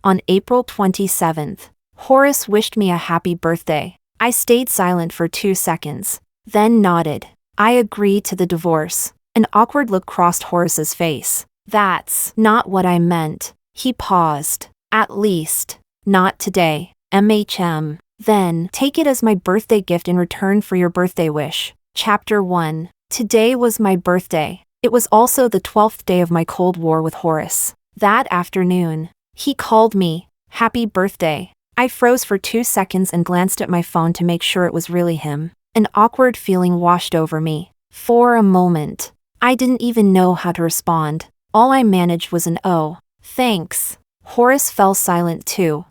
On April 27th, Horace wished me a happy birthday. I stayed silent for 2 seconds, then nodded. I agreed to the divorce. An awkward look crossed Horace's face. That's not what I meant. He paused. At least, not today. MHM. Then, take it as my birthday gift in return for your birthday wish. Chapter 1. Today was my birthday. It was also the 12th day of my Cold War with Horace. That afternoon, he called me, "Happy birthday." I froze for 2 seconds and glanced at my phone to make sure it was really him. An awkward feeling washed over me. For a moment, I didn't even know how to respond. All I managed was an "oh, thanks." Horace fell silent too.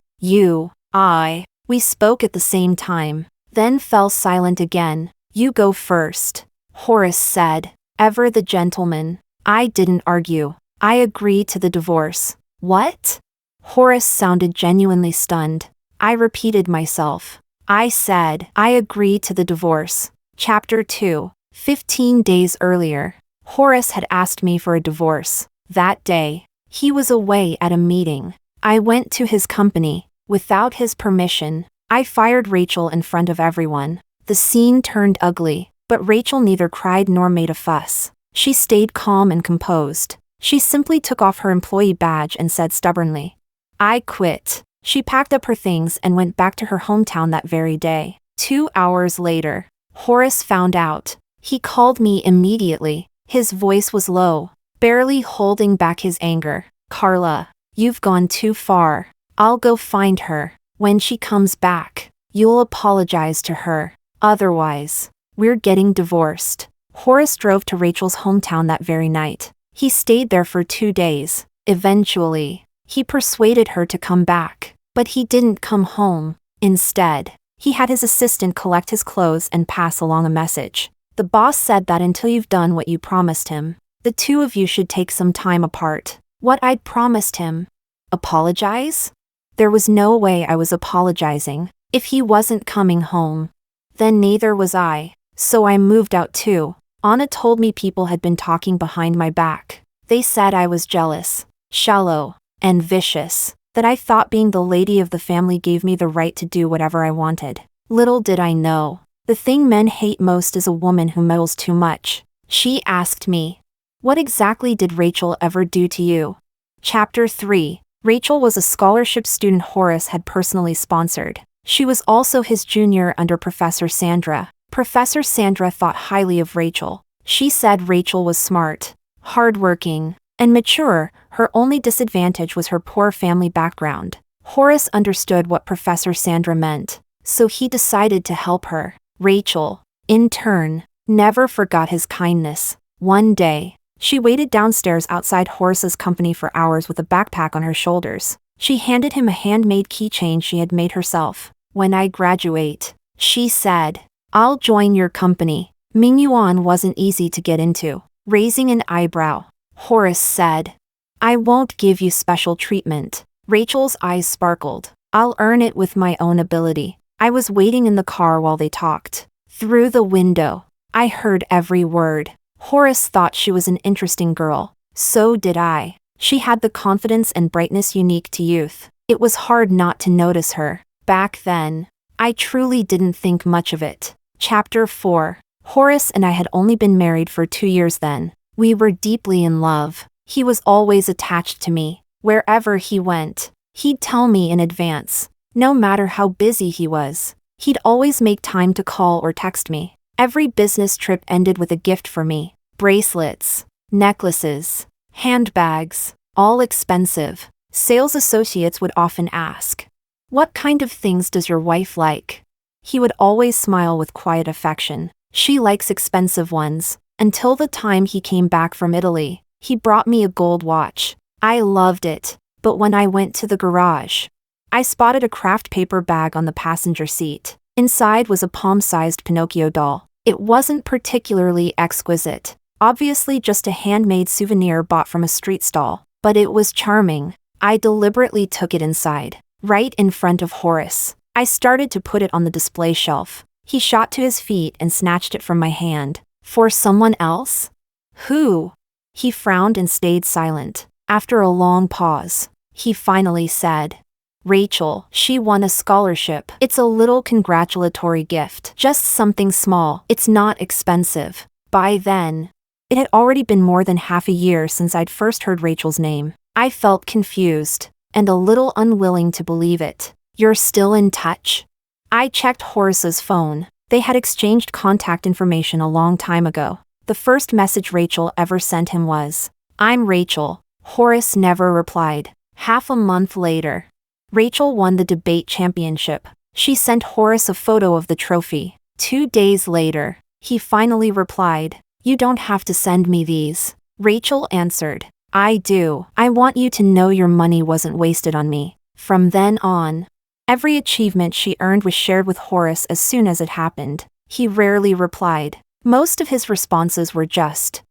We spoke at the same time, then fell silent again. "You go first," Horace said, ever the gentleman. I didn't argue. I agreed to the divorce. What? Horace sounded genuinely stunned. I repeated myself. I said, I agreed to the divorce. Chapter 2. 15 days earlier, Horace had asked me for a divorce. That day, he was away at a meeting. I went to his company. Without his permission, I fired Rachel in front of everyone. The scene turned ugly, but Rachel neither cried nor made a fuss. She stayed calm and composed. She simply took off her employee badge and said stubbornly, "I quit." She packed up her things and went back to her hometown that very day. 2 hours later, Horace found out. He called me immediately. His voice was low, barely holding back his anger. "Carla, you've gone too far. I'll go find her. When she comes back, you'll apologize to her. Otherwise, we're getting divorced." Horace drove to Rachel's hometown that very night. He stayed there for 2 days. Eventually, he persuaded her to come back, but he didn't come home. Instead, he had his assistant collect his clothes and pass along a message. "The boss said that until you've done what you promised him, the two of you should take some time apart." What I'd promised him? Apologize? There was no way I was apologizing. If he wasn't coming home, then neither was I. So I moved out too. Anna told me people had been talking behind my back. They said I was jealous, shallow, and vicious, that I thought being the lady of the family gave me the right to do whatever I wanted. Little did I know, the thing men hate most is a woman who meddles too much. She asked me, "What exactly did Rachel ever do to you?" Chapter 3. Rachel was a scholarship student Horace had personally sponsored. She was also his junior under Professor Sandra. Professor Sandra thought highly of Rachel. She said Rachel was smart, hardworking, and mature. Her only disadvantage was her poor family background. Horace understood what Professor Sandra meant, so he decided to help her. Rachel, in turn, never forgot his kindness. One day, she waited downstairs outside Horace's company for hours with a backpack on her shoulders. She handed him a handmade keychain she had made herself. "When I graduate," she said, "I'll join your company." Mingyuan wasn't easy to get into. Raising an eyebrow, Horace said, "I won't give you special treatment." Rachel's eyes sparkled. "I'll earn it with my own ability." I was waiting in the car while they talked. Through the window, I heard every word. Horace thought she was an interesting girl. So did I. She had the confidence and brightness unique to youth. It was hard not to notice her. Back then, I truly didn't think much of it. Chapter 4. Horace and I had only been married for 2 years then. We were deeply in love. He was always attached to me. Wherever he went, he'd tell me in advance. No matter how busy he was, he'd always make time to call or text me. Every business trip ended with a gift for me. Bracelets, necklaces, handbags, all expensive. Sales associates would often ask, "What kind of things does your wife like?" He would always smile with quiet affection. "She likes expensive ones." Until the time he came back from Italy, he brought me a gold watch. I loved it, but when I went to the garage, I spotted a craft paper bag on the passenger seat. Inside was a palm-sized Pinocchio doll. It wasn't particularly exquisite, obviously just a handmade souvenir bought from a street stall, but it was charming. I deliberately took it inside, right in front of Horace. I started to put it on the display shelf. He shot to his feet and snatched it from my hand. "For someone else? Who?" He frowned and stayed silent. After a long pause, he finally said. Rachel, she won a scholarship. It's a little congratulatory gift. Just something small. It's not expensive. By then, it had already been more than half a year since I'd first heard Rachel's name. I felt confused and a little unwilling to believe it. You're still in touch? I checked Horace's phone. They had exchanged contact information a long time ago. The first message Rachel ever sent him was, "I'm Rachel." Horace never replied. Half a month later, Rachel won the debate championship. She sent Horace a photo of the trophy. 2 days later, he finally replied, "You don't have to send me these." Rachel answered, "I do. I want you to know your money wasn't wasted on me." From then on, every achievement she earned was shared with Horace as soon as it happened. He rarely replied. Most of his responses were just,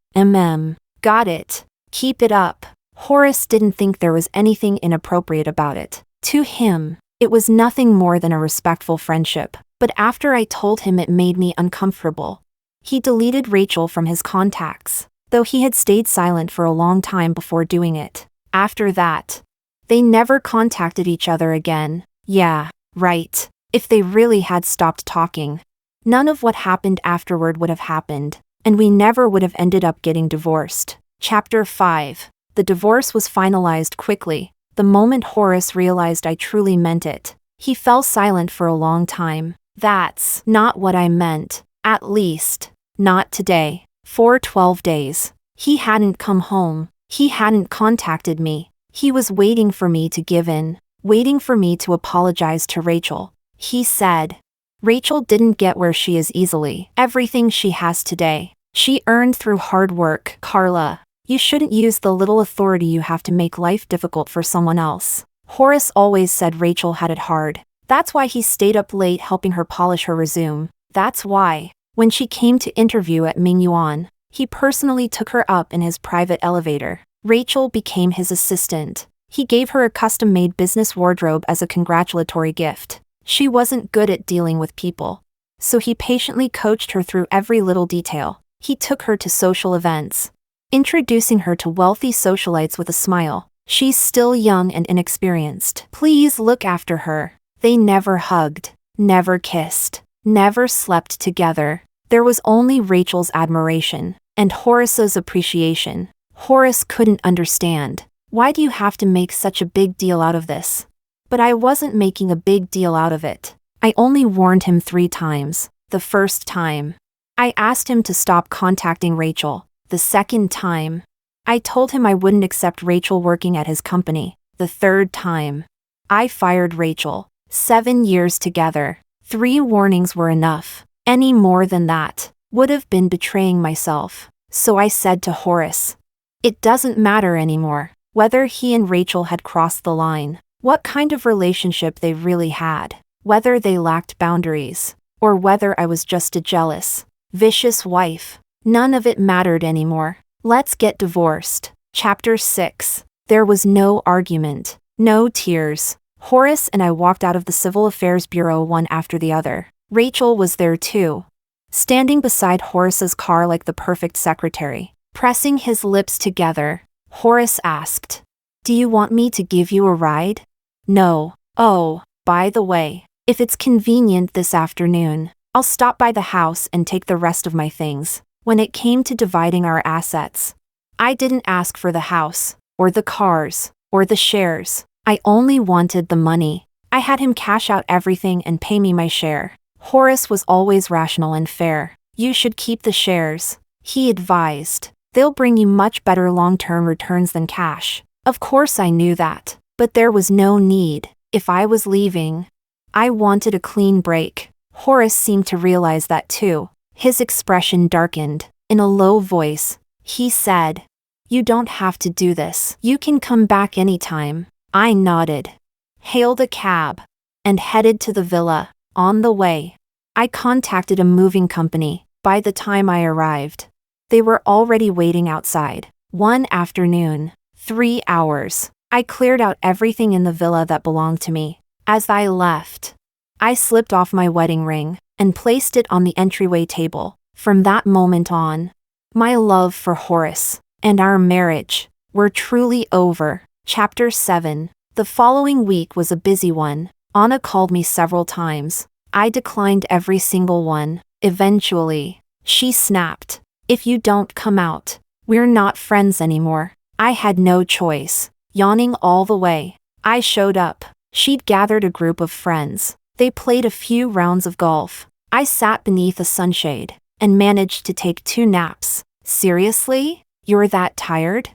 got it. Keep it up." Horace didn't think there was anything inappropriate about it. To him, it was nothing more than a respectful friendship. But after I told him, it made me uncomfortable. He deleted Rachel from his contacts, though he had stayed silent for a long time before doing it. After that, they never contacted each other again. Yeah, right. If they really had stopped talking, none of what happened afterward would have happened, and we never would have ended up getting divorced. Chapter 5. The divorce was finalized quickly, the moment Horace realized I truly meant it. He fell silent for a long time. "That's not what I meant. At least, not today." For 12 days, he hadn't come home. He hadn't contacted me. He was waiting for me to give in, waiting for me to apologize to Rachel. He said, "Rachel didn't get where she is easily. Everything she has today, she earned through hard work. Carla, you shouldn't use the little authority you have to make life difficult for someone else." Horace always said Rachel had it hard. That's why he stayed up late helping her polish her resume. That's why, when she came to interview at Mingyuan, he personally took her up in his private elevator. Rachel became his assistant. He gave her a custom-made business wardrobe as a congratulatory gift. She wasn't good at dealing with people, so he patiently coached her through every little detail. He took her to social events, introducing her to wealthy socialites with a smile. "She's still young and inexperienced. Please look after her." They never hugged, never kissed, never slept together. There was only Rachel's admiration and Horace's appreciation. Horace couldn't understand. "Why do you have to make such a big deal out of this?" But I wasn't making a big deal out of it. I only warned him 3 times. The first time, I asked him to stop contacting Rachel. The second time, I told him I wouldn't accept Rachel working at his company. The third time, I fired Rachel. 7 years together. 3 warnings were enough. Any more than that would have been betraying myself. So I said to Horace, it doesn't matter anymore whether he and Rachel had crossed the line, what kind of relationship they really had, whether they lacked boundaries, or whether I was just a jealous, vicious wife. None of it mattered anymore. Let's get divorced. Chapter 6. There was no argument, no tears. Horace and I walked out of the Civil Affairs Bureau one after the other. Rachel was there too, standing beside Horace's car like the perfect secretary. Pressing his lips together, Horace asked, "Do you want me to give you a ride?" "No. Oh, by the way, if it's convenient this afternoon, I'll stop by the house and take the rest of my things." When it came to dividing our assets, I didn't ask for the house, or the cars, or the shares. I only wanted the money. I had him cash out everything and pay me my share. Horace was always rational and fair. "You should keep the shares," he advised. "They'll bring you much better long-term returns than cash." Of course I knew that, but there was no need. If I was leaving, I wanted a clean break. Horace seemed to realize that too. His expression darkened. In a low voice, he said, "You don't have to do this. You can come back anytime." I nodded, hailed a cab, and headed to the villa. On the way, I contacted a moving company. By the time I arrived, they were already waiting outside. One afternoon, 3 hours, I cleared out everything in the villa that belonged to me. As I left, I slipped off my wedding ring and placed it on the entryway table. From that moment on, my love for Horace and our marriage were truly over. Chapter 7. The following week was a busy one. Anna called me several times. I declined every single one. Eventually, she snapped. "If you don't come out, we're not friends anymore." I had no choice. Yawning all the way, I showed up. She'd gathered a group of friends. They played a few rounds of golf. I sat beneath a sunshade and managed to take 2 naps. "Seriously? You're that tired?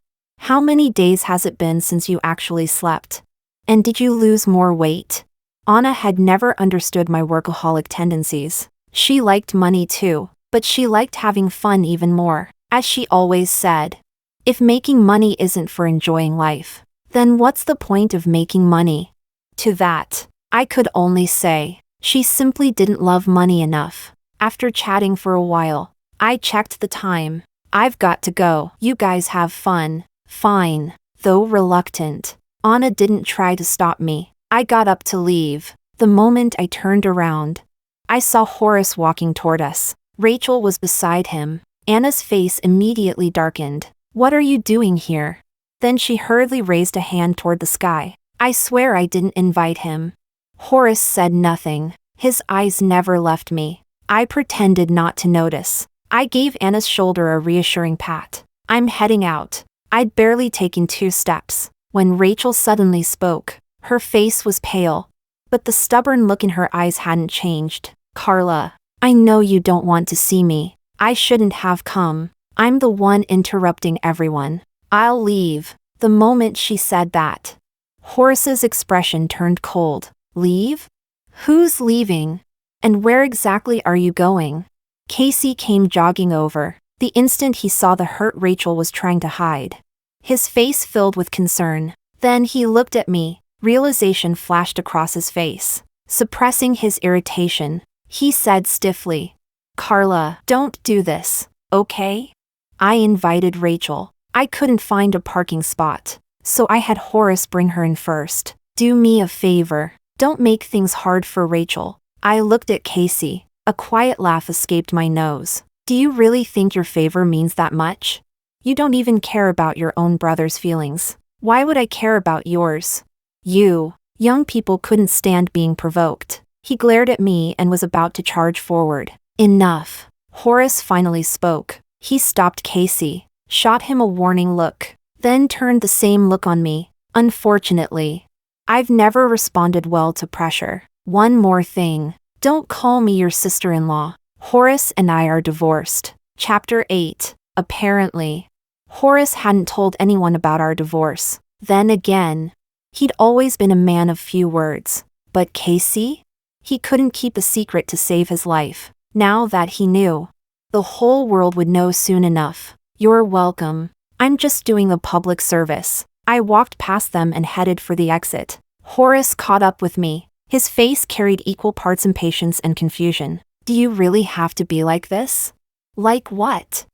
How many days has it been since you actually slept? And did you lose more weight?" Anna had never understood my workaholic tendencies. She liked money too, but she liked having fun even more. As she always said, "If making money isn't for enjoying life, then what's the point of making money?" To that, I could only say, she simply didn't love money enough. After chatting for a while, I checked the time. "I've got to go. You guys have fun." "Fine." Though reluctant, Anna didn't try to stop me. I got up to leave. The moment I turned around, I saw Horace walking toward us. Rachel was beside him. Anna's face immediately darkened. "What are you doing here?" Then she hurriedly raised a hand toward the sky. "I swear I didn't invite him." Horace said nothing. His eyes never left me. I pretended not to notice. I gave Anna's shoulder a reassuring pat. "I'm heading out." I'd barely taken 2 steps when Rachel suddenly spoke. Her face was pale, but the stubborn look in her eyes hadn't changed. "Carla, I know you don't want to see me. I shouldn't have come. I'm the one interrupting everyone. I'll leave." The moment she said that, Horace's expression turned cold. "Leave? Who's leaving? And where exactly are you going?" Casey came jogging over, the instant he saw the hurt Rachel was trying to hide. His face filled with concern. Then he looked at me. Realization flashed across his face. Suppressing his irritation, he said stiffly, "Carla, don't do this, okay?" I invited Rachel. I couldn't find a parking spot, so I had Horace bring her in first. "Do me a favor. Don't make things hard for Rachel." I looked at Casey. A quiet laugh escaped my nose. "Do you really think your favor means that much? You don't even care about your own brother's feelings. Why would I care about yours?" "You." Young people couldn't stand being provoked. He glared at me and was about to charge forward. "Enough." Horace finally spoke. He stopped Casey, shot him a warning look, then turned the same look on me. "Unfortunately, I've never responded well to pressure. One more thing. Don't call me your sister-in-law. Horace and I are divorced." Chapter 8. Apparently, Horace hadn't told anyone about our divorce. Then again, he'd always been a man of few words. But Casey? He couldn't keep a secret to save his life. Now that he knew, the whole world would know soon enough. "You're welcome. I'm just doing a public service." I walked past them and headed for the exit. Horace caught up with me. His face carried equal parts impatience and confusion. "Do you really have to be like this?" "Like what?"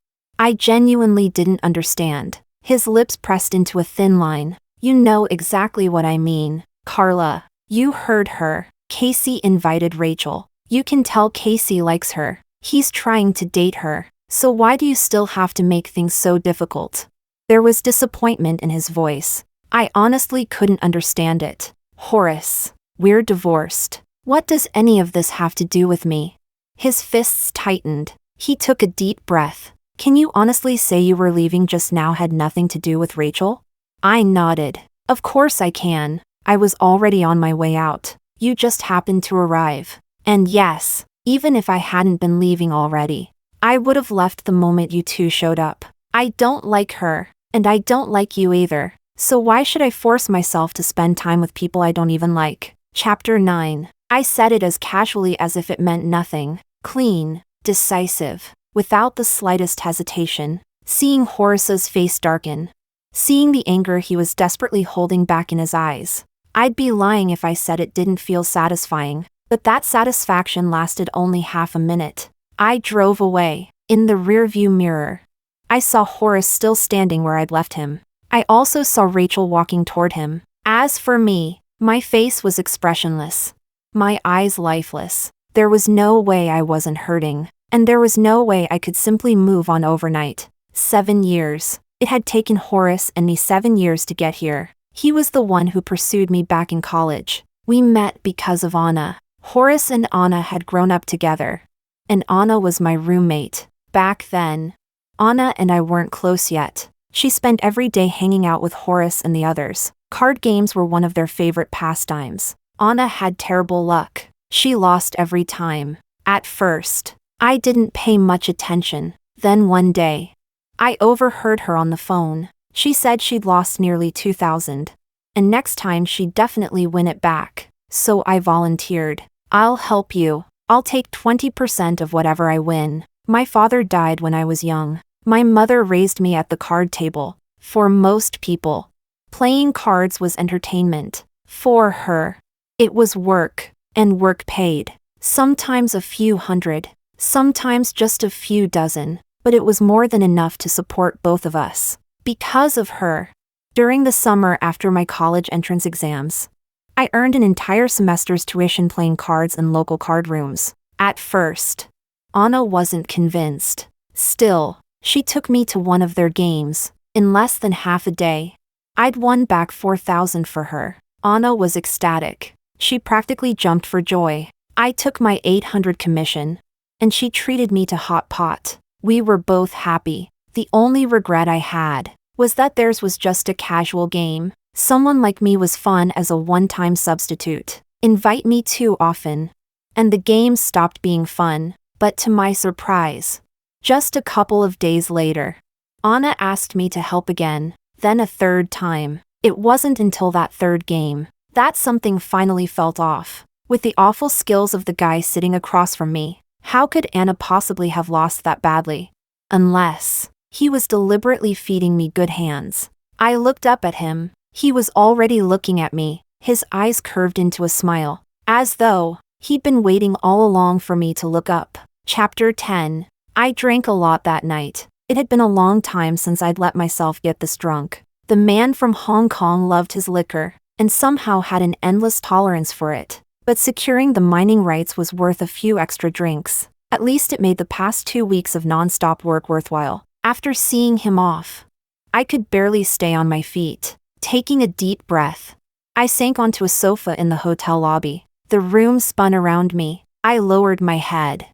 I genuinely didn't understand. His lips pressed into a thin line. "You know exactly what I mean, Carla. You heard her. Casey invited Rachel. You can tell Casey likes her. He's trying to date her. So why do you still have to make things so difficult?" There was disappointment in his voice. I honestly couldn't understand it. "Horace, we're divorced. What does any of this have to do with me?" His fists tightened. He took a deep breath. "Can you honestly say you were leaving just now had nothing to do with Rachel?" I nodded. "Of course I can. I was already on my way out. You just happened to arrive. And yes, even if I hadn't been leaving already, I would have left the moment you two showed up. I don't like her, and I don't like you either. So why should I force myself to spend time with people I don't even like?" Chapter 9. I said it as casually as if it meant nothing. Clean, decisive, without the slightest hesitation. Seeing Horace's face darken, seeing the anger he was desperately holding back in his eyes, I'd be lying if I said it didn't feel satisfying. But that satisfaction lasted only half a minute. I drove away. In the rearview mirror, I saw Horace still standing where I'd left him. I also saw Rachel walking toward him. As for me, my face was expressionless, my eyes lifeless. There was no way I wasn't hurting, and there was no way I could simply move on overnight. 7 years. It had taken Horace and me 7 years to get here. He was the one who pursued me back in college. We met because of Anna. Horace and Anna had grown up together. And Anna was my roommate. Back then, Anna and I weren't close yet. She spent every day hanging out with Horace and the others. Card games were one of their favorite pastimes. Anna had terrible luck. She lost every time. At first, I didn't pay much attention. Then one day, I overheard her on the phone. She said she'd lost nearly 2,000. And next time she'd definitely win it back. So I volunteered. I'll help you. I'll take 20% of whatever I win. My father died when I was young. My mother raised me at the card table. For most people, playing cards was entertainment. For her, it was work, and work paid. Sometimes a few hundred, sometimes just a few dozen, but it was more than enough to support both of us. Because of her, during the summer after my college entrance exams, I earned an entire semester's tuition playing cards in local card rooms. At first, Anna wasn't convinced. Still, she took me to one of their games. In less than half a day, I'd won back 4,000 for her. Anna was ecstatic. She practically jumped for joy. I took my 800 commission, and she treated me to hot pot. We were both happy. The only regret I had was that theirs was just a casual game. Someone like me was fun as a one-time substitute. Invite me too often, and the games stopped being fun. But to my surprise, just a couple of days later, Anna asked me to help again, then a third time. It wasn't until that third game that something finally felt off. With the awful skills of the guy sitting across from me, how could Anna possibly have lost that badly? Unless he was deliberately feeding me good hands. I looked up at him. He was already looking at me, his eyes curved into a smile, as though he'd been waiting all along for me to look up. Chapter 10. I drank a lot that night. It had been a long time since I'd let myself get this drunk. The man from Hong Kong loved his liquor, and somehow had an endless tolerance for it. But securing the mining rights was worth a few extra drinks. At least it made the past 2 weeks of non-stop work worthwhile. After seeing him off, I could barely stay on my feet. Taking a deep breath, I sank onto a sofa in the hotel lobby. The room spun around me. I lowered my head,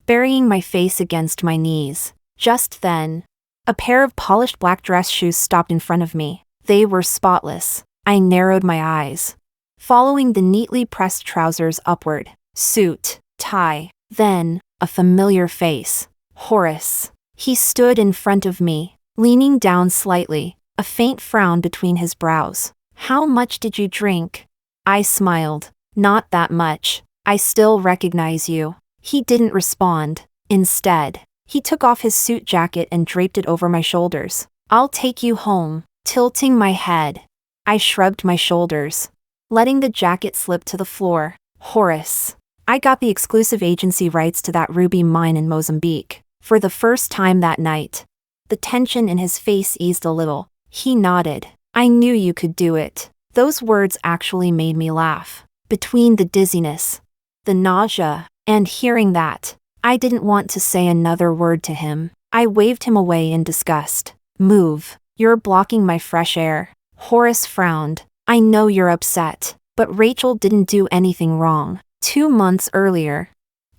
burying my face against my knees. Just then, a pair of polished black dress shoes stopped in front of me. They were spotless. I narrowed my eyes, following the neatly pressed trousers upward. Suit, tie, then, a familiar face. Horace. He stood in front of me, leaning down slightly, a faint frown between his brows. "How much did you drink?" I smiled. "Not that much. I still recognize you." He didn't respond. Instead, he took off his suit jacket and draped it over my shoulders. "I'll take you home." Tilting my head, I shrugged my shoulders, letting the jacket slip to the floor. "Horace, I got the exclusive agency rights to that ruby mine in Mozambique." For the first time that night, the tension in his face eased a little. He nodded. "I knew you could do it." Those words actually made me laugh. Between the dizziness, the nausea, and hearing that, I didn't want to say another word to him. I waved him away in disgust. "Move. You're blocking my fresh air." Horace frowned. "I know you're upset, but Rachel didn't do anything wrong." 2 months earlier,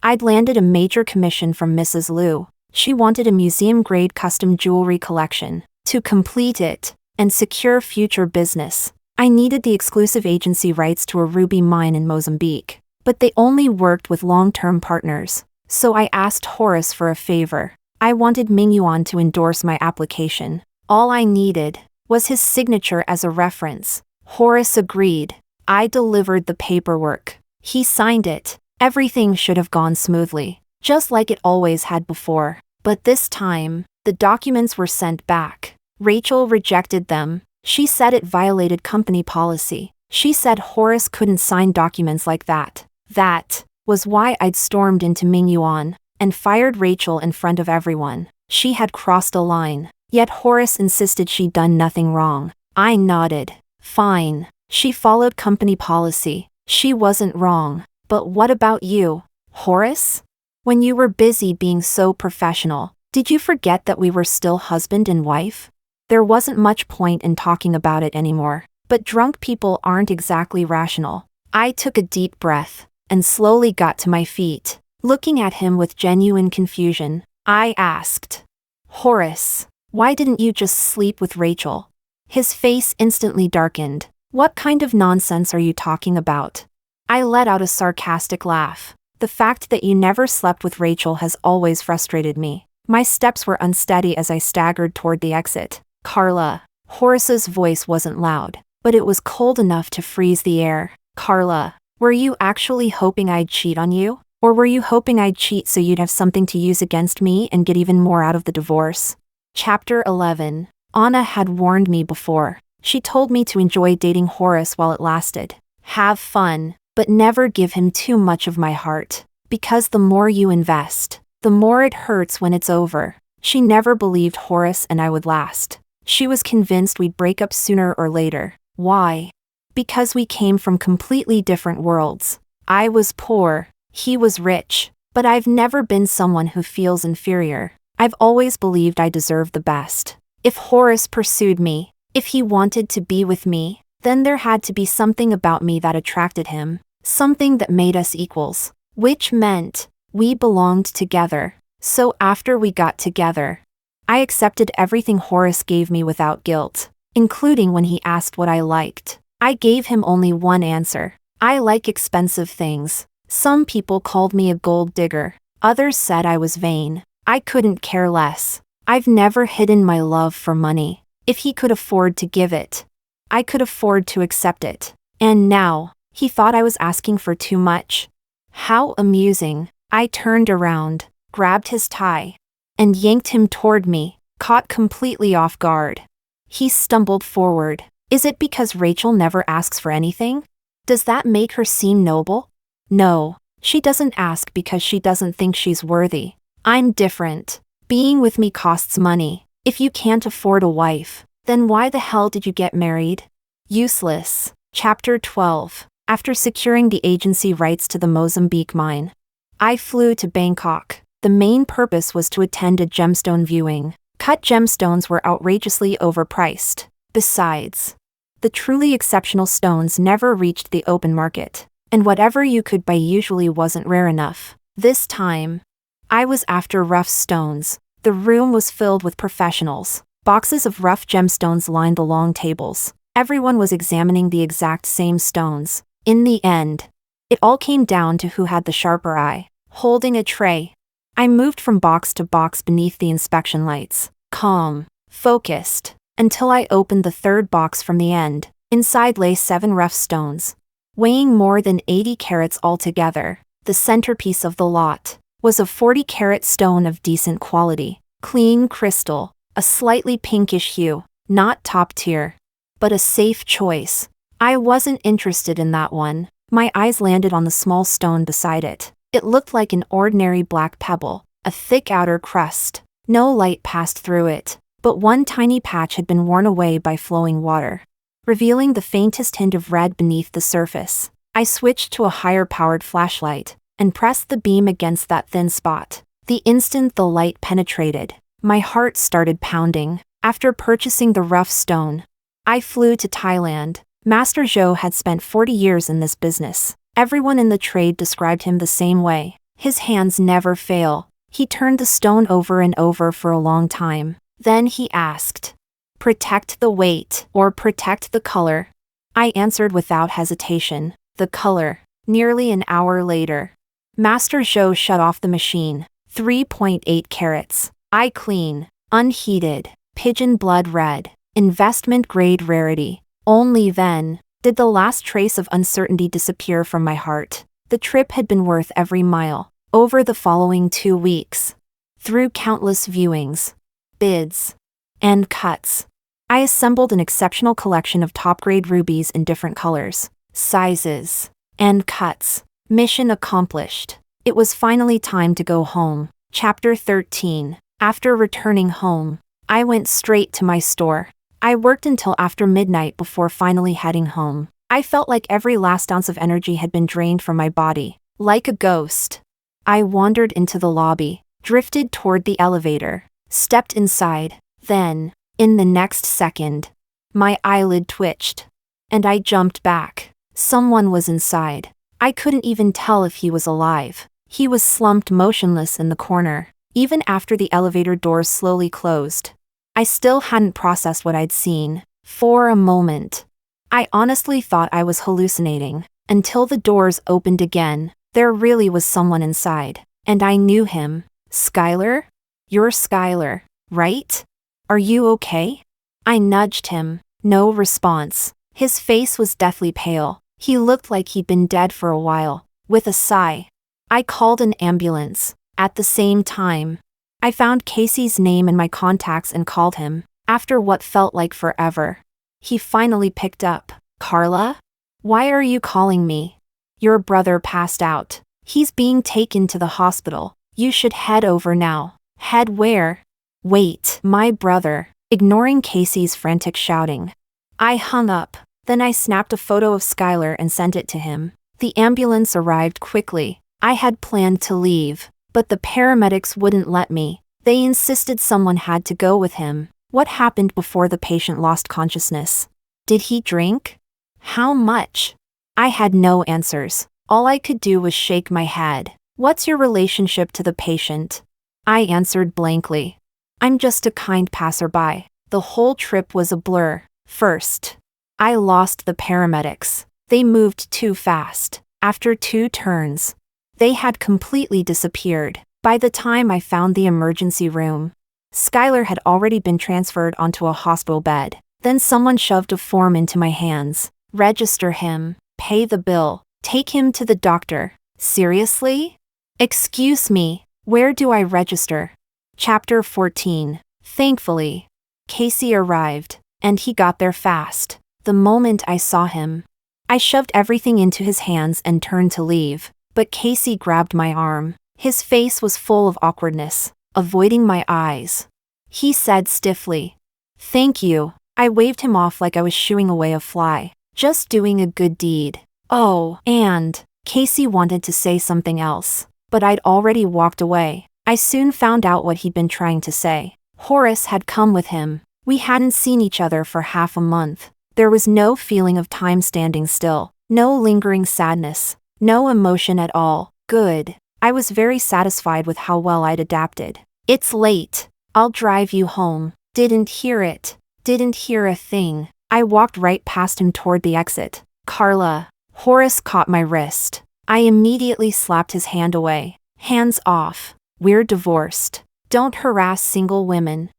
I'd landed a major commission from Mrs. Liu. She wanted a museum-grade custom jewelry collection. To complete it, and secure future business, I needed the exclusive agency rights to a ruby mine in Mozambique. But they only worked with long-term partners. So I asked Horace for a favor. I wanted Mingyuan to endorse my application. All I needed was his signature as a reference. Horace agreed. I delivered the paperwork. He signed it. Everything should have gone smoothly, just like it always had before. But this time, the documents were sent back. Rachel rejected them. She said it violated company policy. She said Horace couldn't sign documents like that. That was why I'd stormed into Mingyuan and fired Rachel in front of everyone. She had crossed a line, yet Horace insisted she'd done nothing wrong. I nodded. Fine. She followed company policy. She wasn't wrong. But what about you, Horace? When you were busy being so professional, did you forget that we were still husband and wife? There wasn't much point in talking about it anymore. But drunk people aren't exactly rational. I took a deep breath and slowly got to my feet. Looking at him with genuine confusion, I asked, "Horace, why didn't you just sleep with Rachel?" His face instantly darkened. "What kind of nonsense are you talking about?" I let out a sarcastic laugh. "The fact that you never slept with Rachel has always frustrated me." My steps were unsteady as I staggered toward the exit. "Carla." Horace's voice wasn't loud, but it was cold enough to freeze the air. "Carla, were you actually hoping I'd cheat on you? Or were you hoping I'd cheat so you'd have something to use against me and get even more out of the divorce?" Chapter 11. Anna had warned me before. She told me to enjoy dating Horace while it lasted. Have fun, but never give him too much of my heart. Because the more you invest, the more it hurts when it's over. She never believed Horace and I would last. She was convinced we'd break up sooner or later. Why? Because we came from completely different worlds. I was poor, he was rich. But I've never been someone who feels inferior. I've always believed I deserved the best. If Horace pursued me, if he wanted to be with me, then there had to be something about me that attracted him. Something that made us equals. Which meant we belonged together. So after we got together, I accepted everything Horace gave me without guilt, including when he asked what I liked. I gave him only one answer. I like expensive things. Some people called me a gold digger. Others said I was vain. I couldn't care less. I've never hidden my love for money. If he could afford to give it, I could afford to accept it. And now, he thought I was asking for too much. How amusing. I turned around, grabbed his tie, and yanked him toward me, caught completely off guard. He stumbled forward. Is it because Rachel never asks for anything? Does that make her seem noble? No, she doesn't ask because she doesn't think she's worthy. I'm different. Being with me costs money. If you can't afford a wife, then why the hell did you get married? Useless. Chapter 12. After securing the agency rights to the Mozambique mine, I flew to Bangkok. The main purpose was to attend a gemstone viewing. Cut gemstones were outrageously overpriced. Besides, the truly exceptional stones never reached the open market, and whatever you could buy usually wasn't rare enough. This time, I was after rough stones. The room was filled with professionals. Boxes of rough gemstones lined the long tables. Everyone was examining the exact same stones. In the end, it all came down to who had the sharper eye. Holding a tray, I moved from box to box beneath the inspection lights, calm, focused, until I opened the third box from the end. Inside lay 7 rough stones, weighing more than 80 carats altogether. The centerpiece of the lot was a 40-carat stone of decent quality, clean crystal, a slightly pinkish hue, not top tier, but a safe choice. I wasn't interested in that one. My eyes landed on the small stone beside it. It looked like an ordinary black pebble, a thick outer crust. No light passed through it, but one tiny patch had been worn away by flowing water, revealing the faintest hint of red beneath the surface. I switched to a higher-powered flashlight and pressed the beam against that thin spot. The instant the light penetrated, my heart started pounding. After purchasing the rough stone, I flew to Thailand. Master Zhou had spent 40 years in this business. Everyone in the trade described him the same way. His hands never fail. He turned the stone over and over for a long time. Then he asked, "Protect the weight or protect the color?" I answered without hesitation, "The color." Nearly an hour later, Master Zhou shut off the machine. 3.8 carats. Eye clean, unheated, pigeon blood red, investment grade rarity. Only then did the last trace of uncertainty disappear from my heart. The trip had been worth every mile. Over the following 2 weeks, through countless viewings, bids, and cuts, I assembled an exceptional collection of top-grade rubies in different colors, sizes, and cuts. Mission accomplished. It was finally time to go home. Chapter 13. After returning home, I went straight to my store. I worked until after midnight before finally heading home. I felt like every last ounce of energy had been drained from my body. Like a ghost, I wandered into the lobby, drifted toward the elevator, stepped inside. Then, in the next second, my eyelid twitched. and I jumped back. Someone was inside. I couldn't even tell if he was alive. He was slumped motionless in the corner, even after the elevator doors slowly closed. I still hadn't processed what I'd seen. For a moment, I honestly thought I was hallucinating, until the doors opened again. There really was someone inside, and I knew him. Skylar? You're Skylar, right? Are you okay? I nudged him. No response. His face was deathly pale. He looked like he'd been dead for a while. With a sigh, I called an ambulance. At the same time, I found Casey's name in my contacts and called him. After what felt like forever, he finally picked up. Carla? Why are you calling me? Your brother passed out. He's being taken to the hospital. You should head over now. Head where? Wait, my brother. Ignoring Casey's frantic shouting, I hung up. Then I snapped a photo of Skylar and sent it to him. The ambulance arrived quickly. I had planned to leave, but the paramedics wouldn't let me. They insisted someone had to go with him. What happened before the patient lost consciousness? Did he drink? How much? I had no answers. All I could do was shake my head. What's your relationship to the patient? I answered blankly. I'm just a kind passerby. The whole trip was a blur. First, I lost the paramedics. They moved too fast. After 2 turns, they had completely disappeared. By the time I found the emergency room, Skylar had already been transferred onto a hospital bed. Then someone shoved a form into my hands. Register him, pay the bill, take him to the doctor. Seriously? Excuse me, where do I register? Chapter 14. Thankfully, Casey arrived, and he got there fast. The moment I saw him, I shoved everything into his hands and turned to leave, but Casey grabbed my arm. His face was full of awkwardness, avoiding my eyes. He said stiffly, "Thank you." I waved him off like I was shooing away a fly, just doing a good deed. Oh, and Casey wanted to say something else, but I'd already walked away. I soon found out what he'd been trying to say. Horace had come with him. We hadn't seen each other for half a month. There was no feeling of time standing still, no lingering sadness, no emotion at all. Good. I was very satisfied with how well I'd adapted. It's late. I'll drive you home. Didn't hear it. Didn't hear a thing. I walked right past him toward the exit. Carla. Horace caught my wrist. I immediately slapped his hand away. Hands off. We're divorced. Don't harass single women.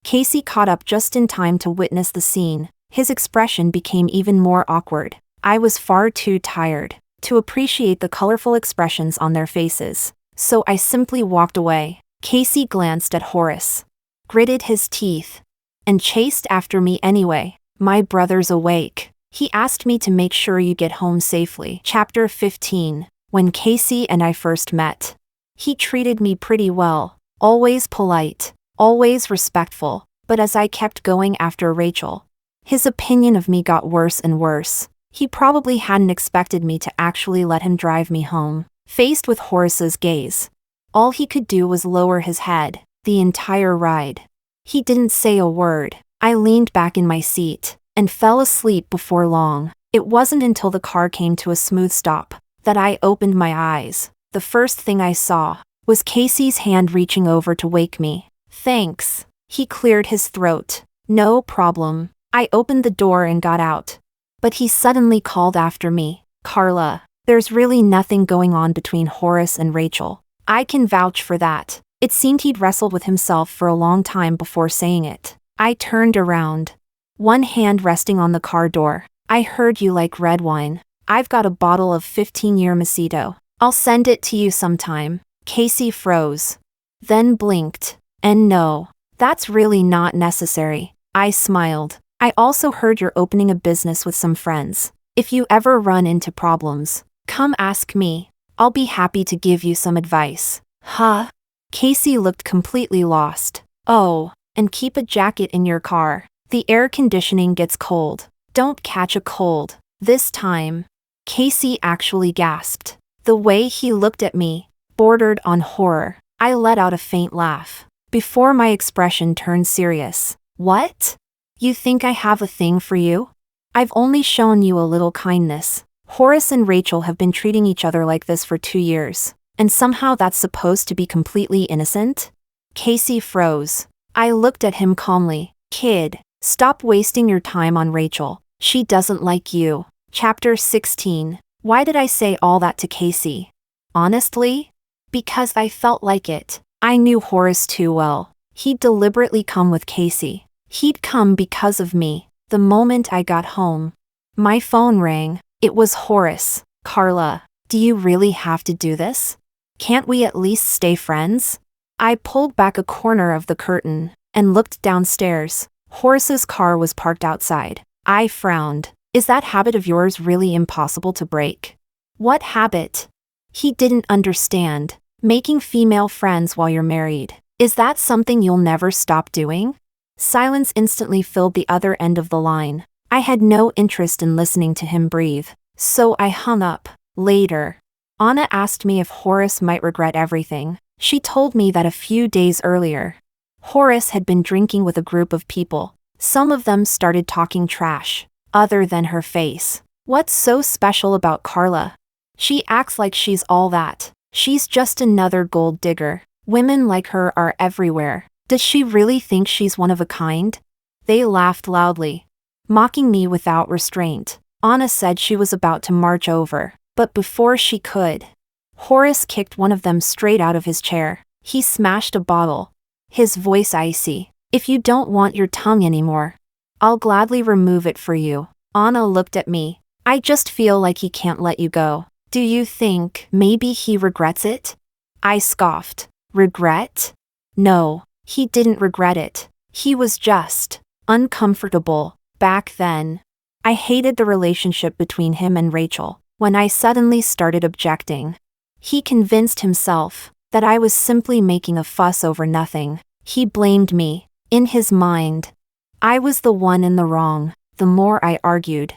Casey caught up just in time to witness the scene. His expression became even more awkward. I was far too tired to appreciate the colorful expressions on their faces, so I simply walked away. Casey glanced at Horace, gritted his teeth, and chased after me anyway. My brother's awake. He asked me to make sure you get home safely. Chapter 15. When Casey and I first met, he treated me pretty well, always polite, always respectful, but as I kept going after Rachel, his opinion of me got worse and worse. He probably hadn't expected me to actually let him drive me home. Faced with Horace's gaze, all he could do was lower his head, the entire ride. He didn't say a word. I leaned back in my seat and fell asleep before long. It wasn't until the car came to a smooth stop that I opened my eyes. The first thing I saw was Casey's hand reaching over to wake me. Thanks. He cleared his throat. No problem. I opened the door and got out. But he suddenly called after me. Carla, there's really nothing going on between Horace and Rachel. I can vouch for that. It seemed he'd wrestled with himself for a long time before saying it. I turned around, one hand resting on the car door. I heard you like red wine. I've got a bottle of 15-year Mosito. I'll send it to you sometime. Casey froze, then blinked. And no, that's really not necessary. I smiled. I also heard you're opening a business with some friends. If you ever run into problems, come ask me. I'll be happy to give you some advice. Huh? Casey looked completely lost. Oh, and keep a jacket in your car. The air conditioning gets cold. Don't catch a cold this time. Casey actually gasped. The way he looked at me bordered on horror. I let out a faint laugh before my expression turned serious. What? You think I have a thing for you? I've only shown you a little kindness. Horace and Rachel have been treating each other like this for 2 years, and somehow that's supposed to be completely innocent? Casey froze. I looked at him calmly. Kid, stop wasting your time on Rachel. She doesn't like you. Chapter 16. Why did I say all that to Casey? Honestly? Because I felt like it. I knew Horace too well. He'd deliberately come with Casey. He'd come because of me. The moment I got home, my phone rang. It was Horace. Carla, do you really have to do this? Can't we at least stay friends? I pulled back a corner of the curtain and looked downstairs. Horace's car was parked outside. I frowned. Is that habit of yours really impossible to break? What habit? He didn't understand. Making female friends while you're married. Is that something you'll never stop doing? Silence instantly filled the other end of the line. I had no interest in listening to him breathe, so I hung up. Later, Anna asked me if Horace might regret everything. She told me that a few days earlier, Horace had been drinking with a group of people. Some of them started talking trash, other than her face. What's so special about Carla? She acts like she's all that. She's just another gold digger. Women like her are everywhere. Does she really think she's one of a kind? They laughed loudly, mocking me without restraint. Anna said she was about to march over, but before she could, Horace kicked one of them straight out of his chair. He smashed a bottle, his voice icy. If you don't want your tongue anymore, I'll gladly remove it for you. Anna looked at me. I just feel like he can't let you go. Do you think maybe he regrets it? I scoffed. Regret? No, he didn't regret it. He was just uncomfortable. Back then, I hated the relationship between him and Rachel. When I suddenly started objecting, he convinced himself that I was simply making a fuss over nothing. He blamed me. In his mind, I was the one in the wrong. The more I argued,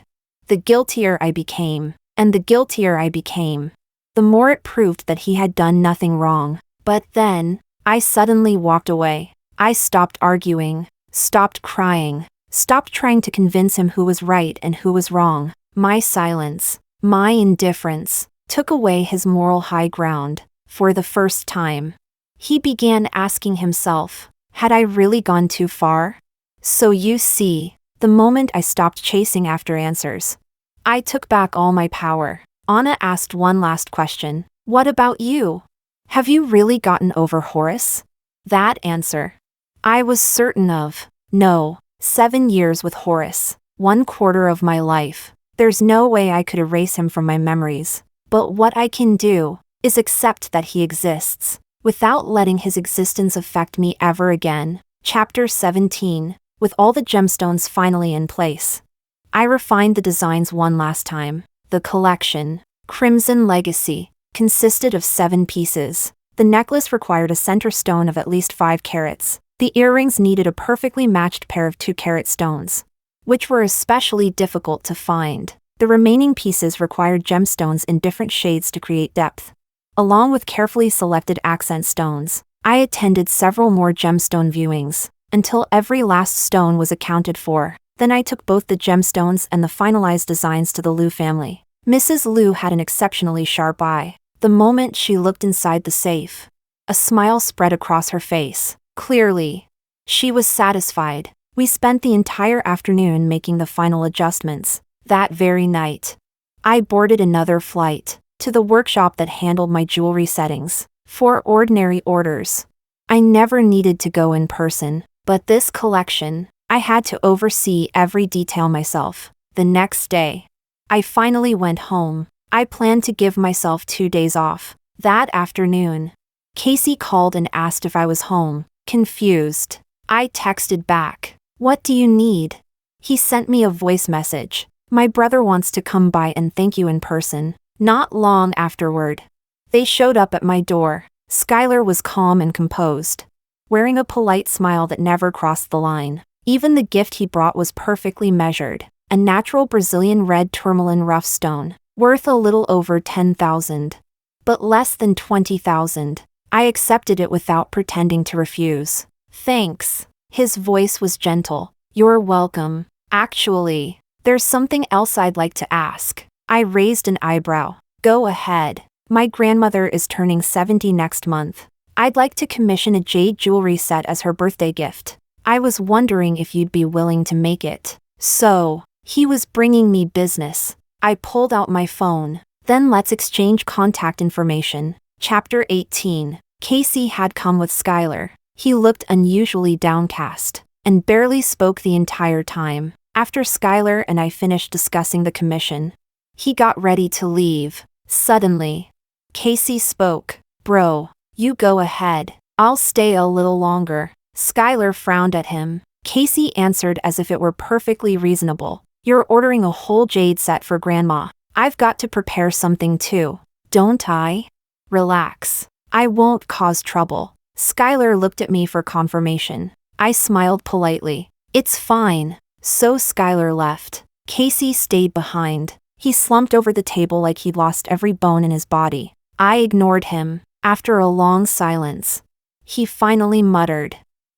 the guiltier I became. And the guiltier I became, the more it proved that he had done nothing wrong. But then, I suddenly walked away. I stopped arguing, stopped crying, stopped trying to convince him who was right and who was wrong. My silence, my indifference, took away his moral high ground. For the first time, he began asking himself, had I really gone too far? So you see, the moment I stopped chasing after answers, I took back all my power. Anna asked one last question. What about you? Have you really gotten over Horace? That answer, I was certain of. No, 7 years with Horace, 1/4 of my life. There's no way I could erase him from my memories. But what I can do is accept that he exists, without letting his existence affect me ever again. Chapter 17. With all the gemstones finally in place, I refined the designs one last time. The collection, Crimson Legacy, consisted of 7 pieces. The necklace required a center stone of at least 5 carats. The earrings needed a perfectly matched pair of 2-carat stones, which were especially difficult to find. The remaining pieces required gemstones in different shades to create depth, along with carefully selected accent stones. I attended several more gemstone viewings, until every last stone was accounted for. Then I took both the gemstones and the finalized designs to the Liu family. Mrs. Liu had an exceptionally sharp eye. The moment she looked inside the safe, a smile spread across her face. Clearly, she was satisfied. We spent the entire afternoon making the final adjustments. That very night, I boarded another flight to the workshop that handled my jewelry settings. For ordinary orders, I never needed to go in person, but this collection, I had to oversee every detail myself. The next day, I finally went home. I planned to give myself 2 days off. That afternoon, Casey called and asked if I was home. Confused, I texted back, "What do you need?" He sent me a voice message. "My brother wants to come by and thank you in person." Not long afterward, they showed up at my door. Skylar was calm and composed, wearing a polite smile that never crossed the line. Even the gift he brought was perfectly measured, a natural Brazilian red tourmaline rough stone, worth a little over 10,000, but less than 20,000. I accepted it without pretending to refuse. "Thanks." His voice was gentle. "You're welcome. Actually, There's something else I'd like to ask. I raised an eyebrow. Go ahead. My grandmother is turning 70 next month. I'd like to commission a jade jewelry set as her birthday gift. I was wondering if you'd be willing to make it. So, he was bringing me business. I pulled out my phone. Then let's exchange contact information. Chapter 18. Casey had come with Skylar. He looked unusually downcast and barely spoke the entire time. After Skylar and I finished discussing the commission, he got ready to leave. Suddenly, Casey spoke. Bro, you go ahead. I'll stay a little longer. Skylar frowned at him. Casey answered as if it were perfectly reasonable. You're ordering a whole jade set for Grandma. I've got to prepare something too, don't I? Relax. I won't cause trouble. Skylar looked at me for confirmation. I smiled politely. It's fine. So Skylar left. Casey stayed behind. He slumped over the table like he'd lost every bone in his body. I ignored him. After a long silence, he finally muttered.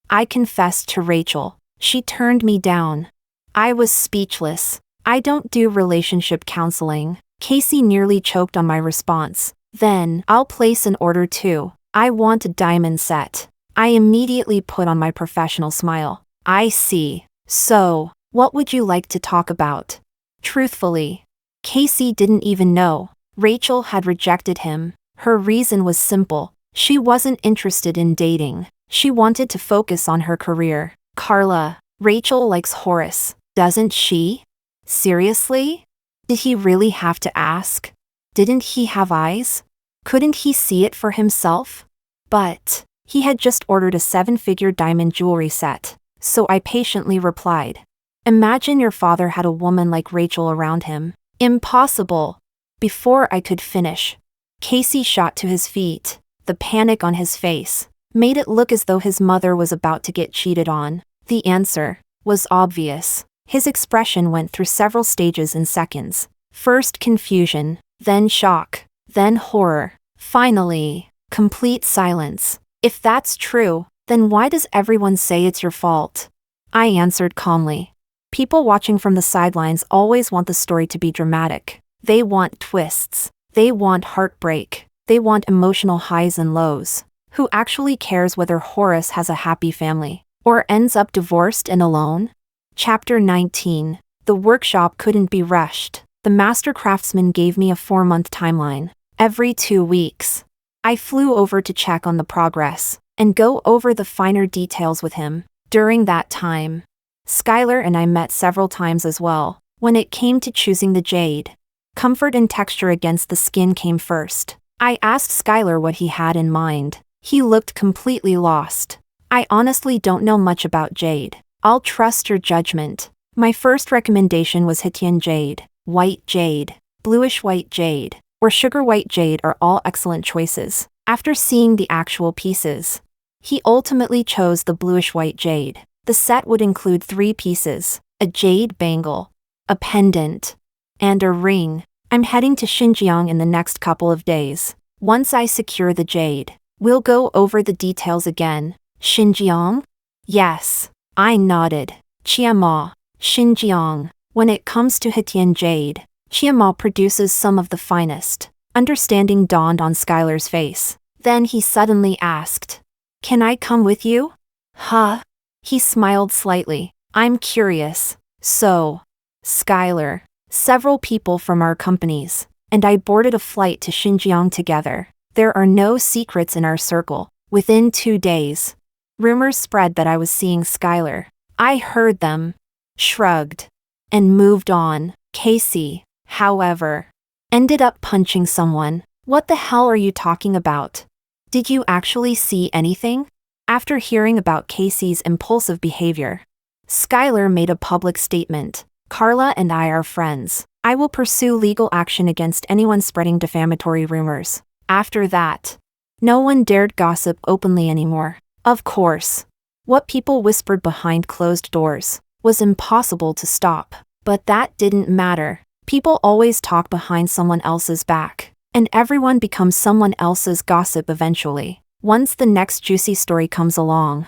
I confessed to Rachel. She turned me down. I was speechless. I don't do relationship counseling. Casey nearly choked on my response. Then, I'll place an order too. I want a diamond set. I immediately put on my professional smile. I see. So, what would you like to talk about? Truthfully, Casey didn't even know. Rachel had rejected him. Her reason was simple. She wasn't interested in dating. She wanted to focus on her career. Carla, Rachel likes Horace, doesn't she? Seriously? Did he really have to ask? Didn't he have eyes? Couldn't he see it for himself? But he had just ordered a 7-figure diamond jewelry set, so I patiently replied. Imagine your father had a woman like Rachel around him. Impossible. Before I could finish, Casey shot to his feet. The panic on his face made it look as though his mother was about to get cheated on. The answer was obvious. His expression went through several stages in seconds. First confusion, then shock, then horror. Finally, complete silence. If that's true, then why does everyone say it's your fault? I answered calmly. People watching from the sidelines always want the story to be dramatic. They want twists. They want heartbreak. They want emotional highs and lows. Who actually cares whether Horace has a happy family or ends up divorced and alone? Chapter 19. The workshop couldn't be rushed. The master craftsman gave me a 4-month timeline. Every 2 weeks, I flew over to check on the progress and go over the finer details with him. During that time, Skylar and I met several times as well. When it came to choosing the jade, comfort and texture against the skin came first. I asked Skylar what he had in mind. He looked completely lost. I honestly don't know much about jade. I'll trust your judgment. My first recommendation was Hitian jade, white jade, bluish white jade, or sugar white jade are all excellent choices. After seeing the actual pieces, he ultimately chose the bluish white jade. The set would include 3 pieces, a jade bangle, a pendant, and a ring. I'm heading to Xinjiang in the next couple of days. Once I secure the jade, we'll go over the details again. Xinjiang? Yes. I nodded. Qianma, Xinjiang. When it comes to Hitian jade, Qianma produces some of the finest. Understanding dawned on Skylar's face. Then he suddenly asked, Can I come with you? Huh? He smiled slightly. I'm curious. So, Skylar, several people from our companies, and I boarded a flight to Xinjiang together. There are no secrets in our circle. Within 2 days, rumors spread that I was seeing Skylar. I heard them, shrugged, and moved on. Casey, however, ended up punching someone. What the hell are you talking about? Did you actually see anything? After hearing about Casey's impulsive behavior, Skylar made a public statement. Carla and I are friends. I will pursue legal action against anyone spreading defamatory rumors. After that, no one dared gossip openly anymore. Of course, what people whispered behind closed doors was impossible to stop. But that didn't matter. People always talk behind someone else's back, and everyone becomes someone else's gossip eventually. Once the next juicy story comes along,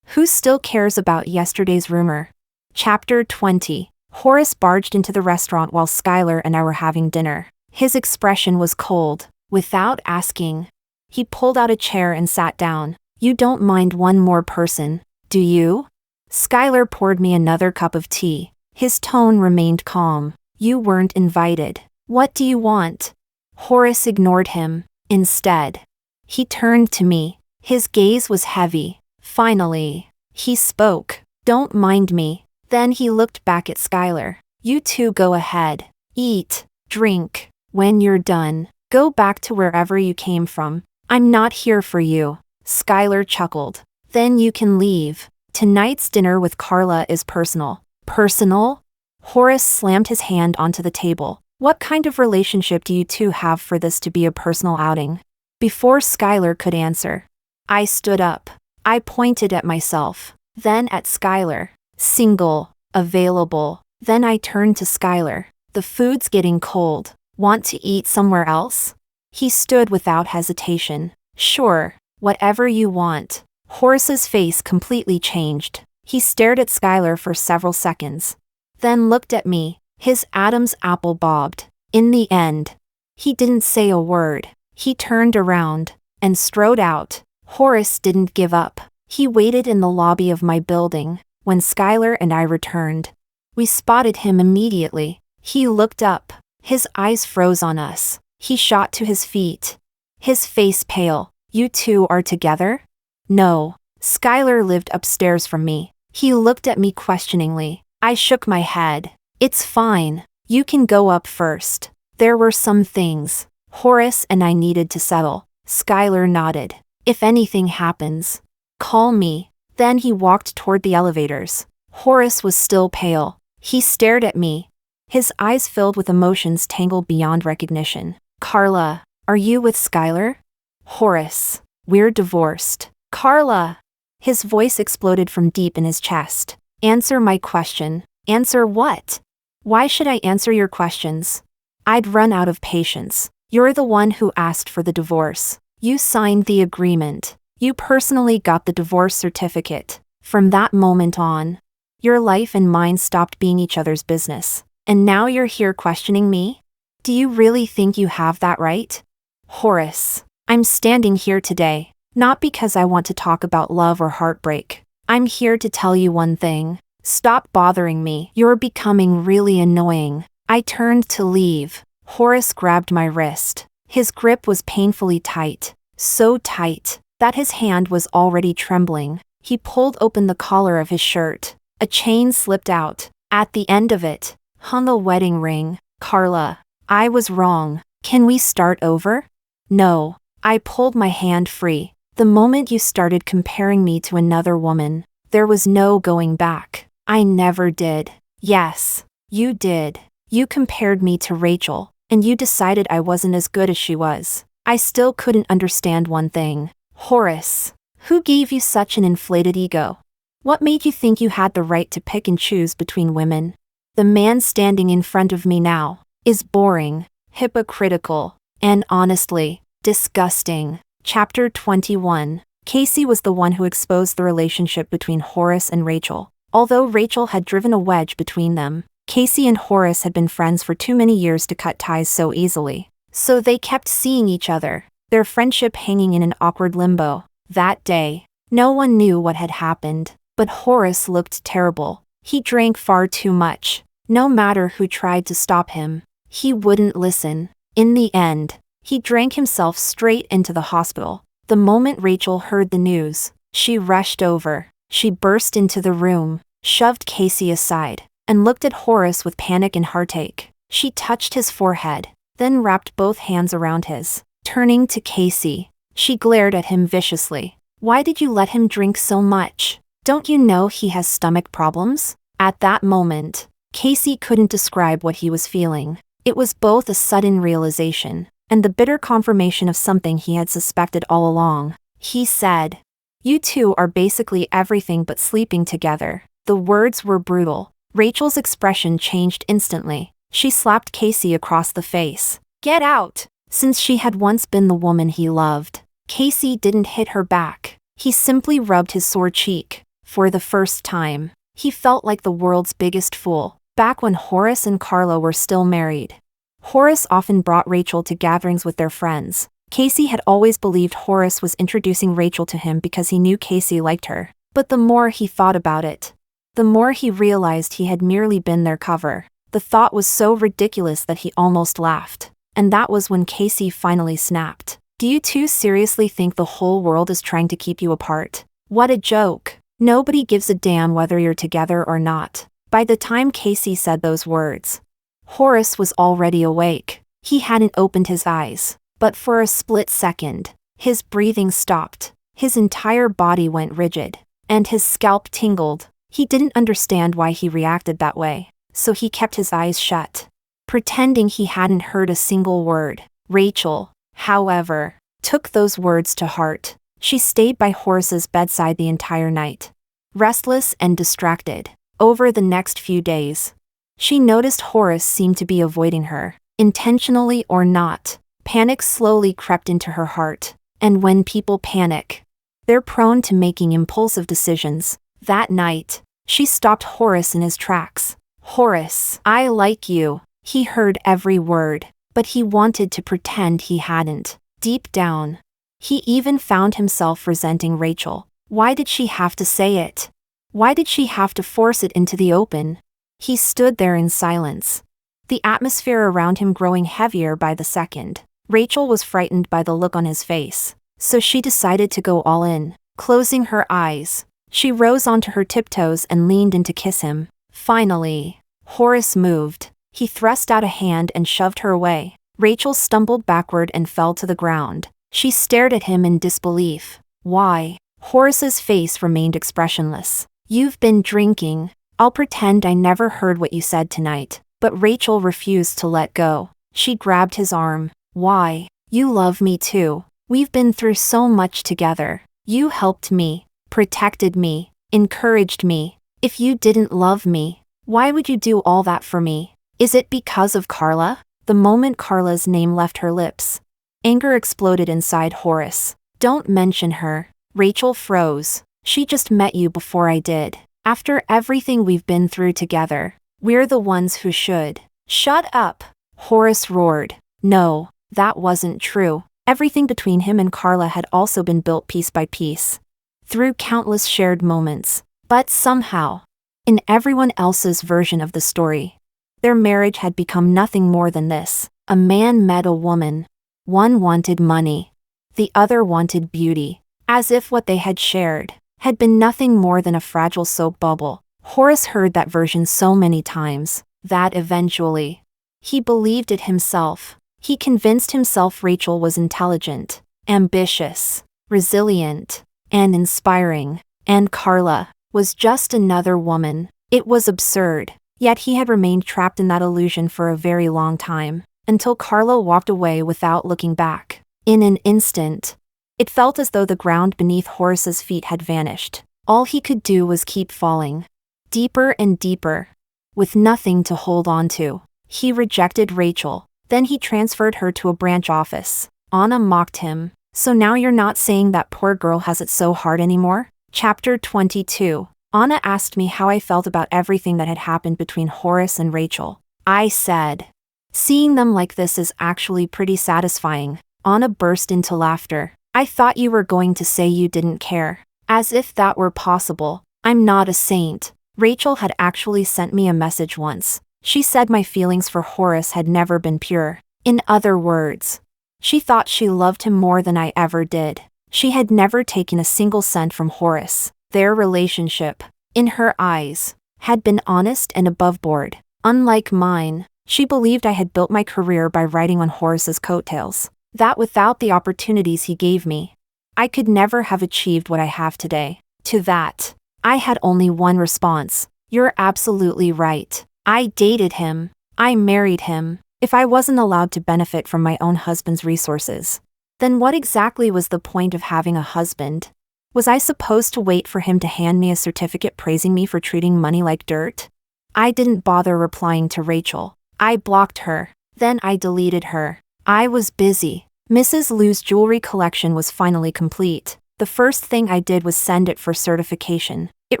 who still cares about yesterday's rumor? Chapter 20. Horace barged into the restaurant while Skylar and I were having dinner. His expression was cold. Without asking, he pulled out a chair and sat down. You don't mind one more person, do you? Skylar poured me another cup of tea. His tone remained calm. You weren't invited. What do you want? Horace ignored him. Instead, he turned to me. His gaze was heavy. Finally, he spoke. Don't mind me. Then he looked back at Skylar. You two go ahead. Eat, drink. When you're done, go back to wherever you came from. I'm not here for you. Skylar chuckled. Then you can leave. Tonight's dinner with Carla is personal. Personal? Horace slammed his hand onto the table. What kind of relationship do you two have for this to be a personal outing? Before Skylar could answer, I stood up. I pointed at myself, then at Skylar. Single, available. Then I turned to Skylar. The food's getting cold. Want to eat somewhere else? He stood without hesitation. Sure, whatever you want. Horace's face completely changed. He stared at Skylar for several seconds, then looked at me. His Adam's apple bobbed. In the end, he didn't say a word. He turned around and strode out. Horace didn't give up. He waited in the lobby of my building. When Skylar and I returned, we spotted him immediately. He looked up. His eyes froze on us. He shot to his feet, his face pale. You two are together? No. Skylar lived upstairs from me. He looked at me questioningly. I shook my head. It's fine. You can go up first. There were some things Horace and I needed to settle. Skylar nodded. If anything happens, call me. Then he walked toward the elevators. Horace was still pale. He stared at me. His eyes filled with emotions tangled beyond recognition. Carla, are you with Skylar? Horace, we're divorced. Carla! His voice exploded from deep in his chest. Answer my question. Answer what? Why should I answer your questions? I'd run out of patience. You're the one who asked for the divorce. You signed the agreement. You personally got the divorce certificate. From that moment on, your life and mine stopped being each other's business. And now you're here questioning me? Do you really think you have that right? Horace, I'm standing here today, not because I want to talk about love or heartbreak. I'm here to tell you one thing. Stop bothering me. You're becoming really annoying. I turned to leave. Horace grabbed my wrist. His grip was painfully tight, so tight that his hand was already trembling. He pulled open the collar of his shirt. A chain slipped out. At the end of it hung a wedding ring. Carla, I was wrong. Can we start over? No. I pulled my hand free. The moment you started comparing me to another woman, there was no going back. I never did. Yes, you did. You compared me to Rachel, and you decided I wasn't as good as she was. I still couldn't understand one thing. Horace, who gave you such an inflated ego? What made you think you had the right to pick and choose between women? The man standing in front of me now is boring, hypocritical, and honestly, disgusting. Chapter 21. Casey was the one who exposed the relationship between Horace and Rachel. Although Rachel had driven a wedge between them, Casey and Horace had been friends for too many years to cut ties so easily. So they kept seeing each other, their friendship hanging in an awkward limbo. That day, no one knew what had happened, but Horace looked terrible. He drank far too much. No matter who tried to stop him, he wouldn't listen. In the end, he drank himself straight into the hospital. The moment Rachel heard the news, she rushed over. She burst into the room, shoved Casey aside, and looked at Horace with panic and heartache. She touched his forehead, then wrapped both hands around his. Turning to Casey, she glared at him viciously. Why did you let him drink so much? Don't you know he has stomach problems? At that moment, Casey couldn't describe what he was feeling. It was both a sudden realization and the bitter confirmation of something he had suspected all along. He said, "You two are basically everything but sleeping together." The words were brutal. Rachel's expression changed instantly. She slapped Casey across the face. "Get out!" Since she had once been the woman he loved, Casey didn't hit her back. He simply rubbed his sore cheek. For the first time, he felt like the world's biggest fool. back when Horace and Carla were still married. Horace often brought Rachel to gatherings with their friends. Casey had always believed Horace was introducing Rachel to him because he knew Casey liked her. But the more he thought about it, the more he realized he had merely been their cover. The thought was so ridiculous that he almost laughed. And that was when Casey finally snapped. "Do you two seriously think the whole world is trying to keep you apart? What a joke. Nobody gives a damn whether you're together or not." By the time Casey said those words, Horace was already awake. He hadn't opened his eyes, but for a split second, his breathing stopped, his entire body went rigid, and his scalp tingled. He didn't understand why he reacted that way, so he kept his eyes shut, pretending he hadn't heard a single word. Rachel, however, took those words to heart. She stayed by Horace's bedside the entire night, restless and distracted. Over the next few days, she noticed Horace seemed to be avoiding her, intentionally or not. Panic slowly crept into her heart, and when people panic, they're prone to making impulsive decisions. That night, she stopped Horace in his tracks. "Horace, I like you." He heard every word, but he wanted to pretend he hadn't. Deep down, he even found himself resenting Rachel. Why did she have to say it? Why did she have to force it into the open? He stood there in silence, the atmosphere around him growing heavier by the second. Rachel was frightened by the look on his face, so she decided to go all in. Closing her eyes, she rose onto her tiptoes and leaned in to kiss him. Finally, Horace moved. He thrust out a hand and shoved her away. Rachel stumbled backward and fell to the ground. She stared at him in disbelief. "Why?" Horace's face remained expressionless. "You've been drinking." "I'll pretend I never heard what you said tonight." But Rachel refused to let go. She grabbed his arm. "Why? You love me too. We've been through so much together. You helped me, protected me, encouraged me. If you didn't love me, why would you do all that for me? Is it because of Carla?" The moment Carla's name left her lips, anger exploded inside Horace. "Don't mention her." Rachel froze. "She just met you before I did. After everything we've been through together, we're the ones who should." "Shut up!" Horace roared. No, that wasn't true. Everything between him and Carla had also been built piece by piece, through countless shared moments. But somehow, in everyone else's version of the story, their marriage had become nothing more than this. A man met a woman. One wanted money. The other wanted beauty. As if what they had shared had been nothing more than a fragile soap bubble. Horace heard that version so many times, that eventually, he believed it himself. He convinced himself Rachel was intelligent, ambitious, resilient, and inspiring, and Carla was just another woman. It was absurd, yet he had remained trapped in that illusion for a very long time, until Carla walked away without looking back. In an instant, it felt as though the ground beneath Horace's feet had vanished. All he could do was keep falling, deeper and deeper, with nothing to hold on to. He rejected Rachel, then he transferred her to a branch office. Anna mocked him. "So now you're not saying that poor girl has it so hard anymore?" Chapter 22. Anna asked me how I felt about everything that had happened between Horace and Rachel. I said, "Seeing them like this is actually pretty satisfying." Anna burst into laughter. "I thought you were going to say you didn't care. As if that were possible. I'm not a saint." Rachel had actually sent me a message once. She said my feelings for Horace had never been pure. In other words, she thought she loved him more than I ever did. She had never taken a single cent from Horace. Their relationship, in her eyes, had been honest and above board. Unlike mine, she believed I had built my career by riding on Horace's coattails. That without the opportunities he gave me, I could never have achieved what I have today. To that, I had only one response. "You're absolutely right. I dated him. I married him. If I wasn't allowed to benefit from my own husband's resources, then what exactly was the point of having a husband? Was I supposed to wait for him to hand me a certificate praising me for treating money like dirt?" I didn't bother replying to Rachel. I blocked her. Then I deleted her. I was busy. Mrs. Liu's jewelry collection was finally complete. The first thing I did was send it for certification. It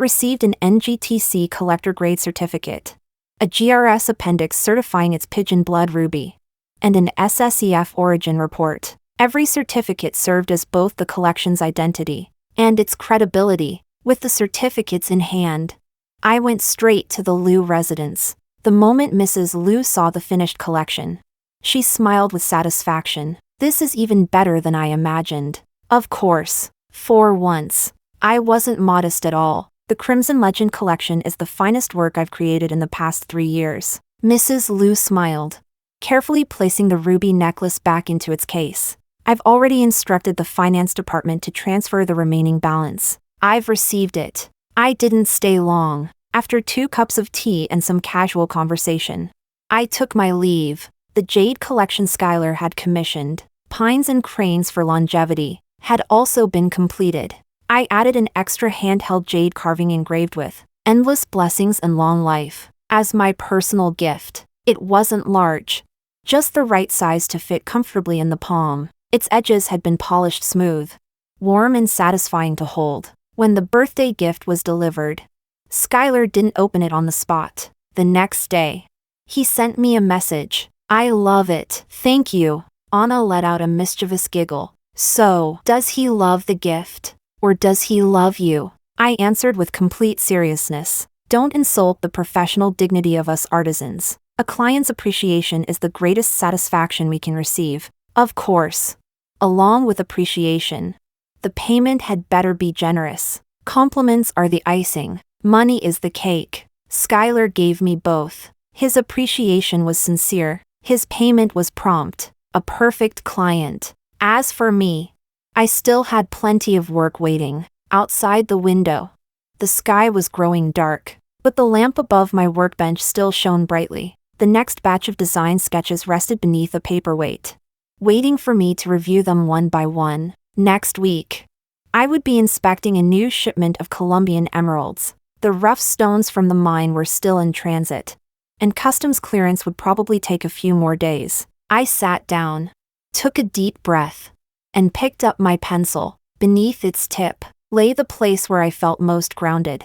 received an NGTC collector grade certificate, a GRS appendix certifying its pigeon blood ruby, and an SSEF origin report. Every certificate served as both the collection's identity and its credibility. With the certificates in hand, I went straight to the Liu residence. The moment Mrs. Liu saw the finished collection, she smiled with satisfaction. This is even better than I imagined. Of course, for once, I wasn't modest at all. The Crimson Legend collection is the finest work I've created in the past 3 years. Mrs. Liu smiled, carefully placing the ruby necklace back into its case. I've already instructed the finance department to transfer the remaining balance. I've received it. I didn't stay long. After 2 cups of tea and some casual conversation, I took my leave. The jade collection Skylar had commissioned, pines and cranes for longevity, had also been completed. I added an extra handheld jade carving engraved with endless blessings and long life as my personal gift. It wasn't large, just the right size to fit comfortably in the palm. Its edges had been polished smooth, warm and satisfying to hold. When the birthday gift was delivered, Skylar didn't open it on the spot. The next day, he sent me a message. I love it. Thank you. Anna let out a mischievous giggle. So, does he love the gift? Or does he love you? I answered with complete seriousness. Don't insult the professional dignity of us artisans. A client's appreciation is the greatest satisfaction we can receive. Of course. Along with appreciation, the payment had better be generous. Compliments are the icing. Money is the cake. Skylar gave me both. His appreciation was sincere. His payment was prompt. A perfect client. As for me, I still had plenty of work waiting. Outside the window, the sky was growing dark, but the lamp above my workbench still shone brightly. The next batch of design sketches rested beneath a paperweight, waiting for me to review them one by one. Next week, I would be inspecting a new shipment of Colombian emeralds. The rough stones from the mine were still in transit, and customs clearance would probably take a few more days. I sat down, took a deep breath, and picked up my pencil. Beneath its tip lay the place where I felt most grounded.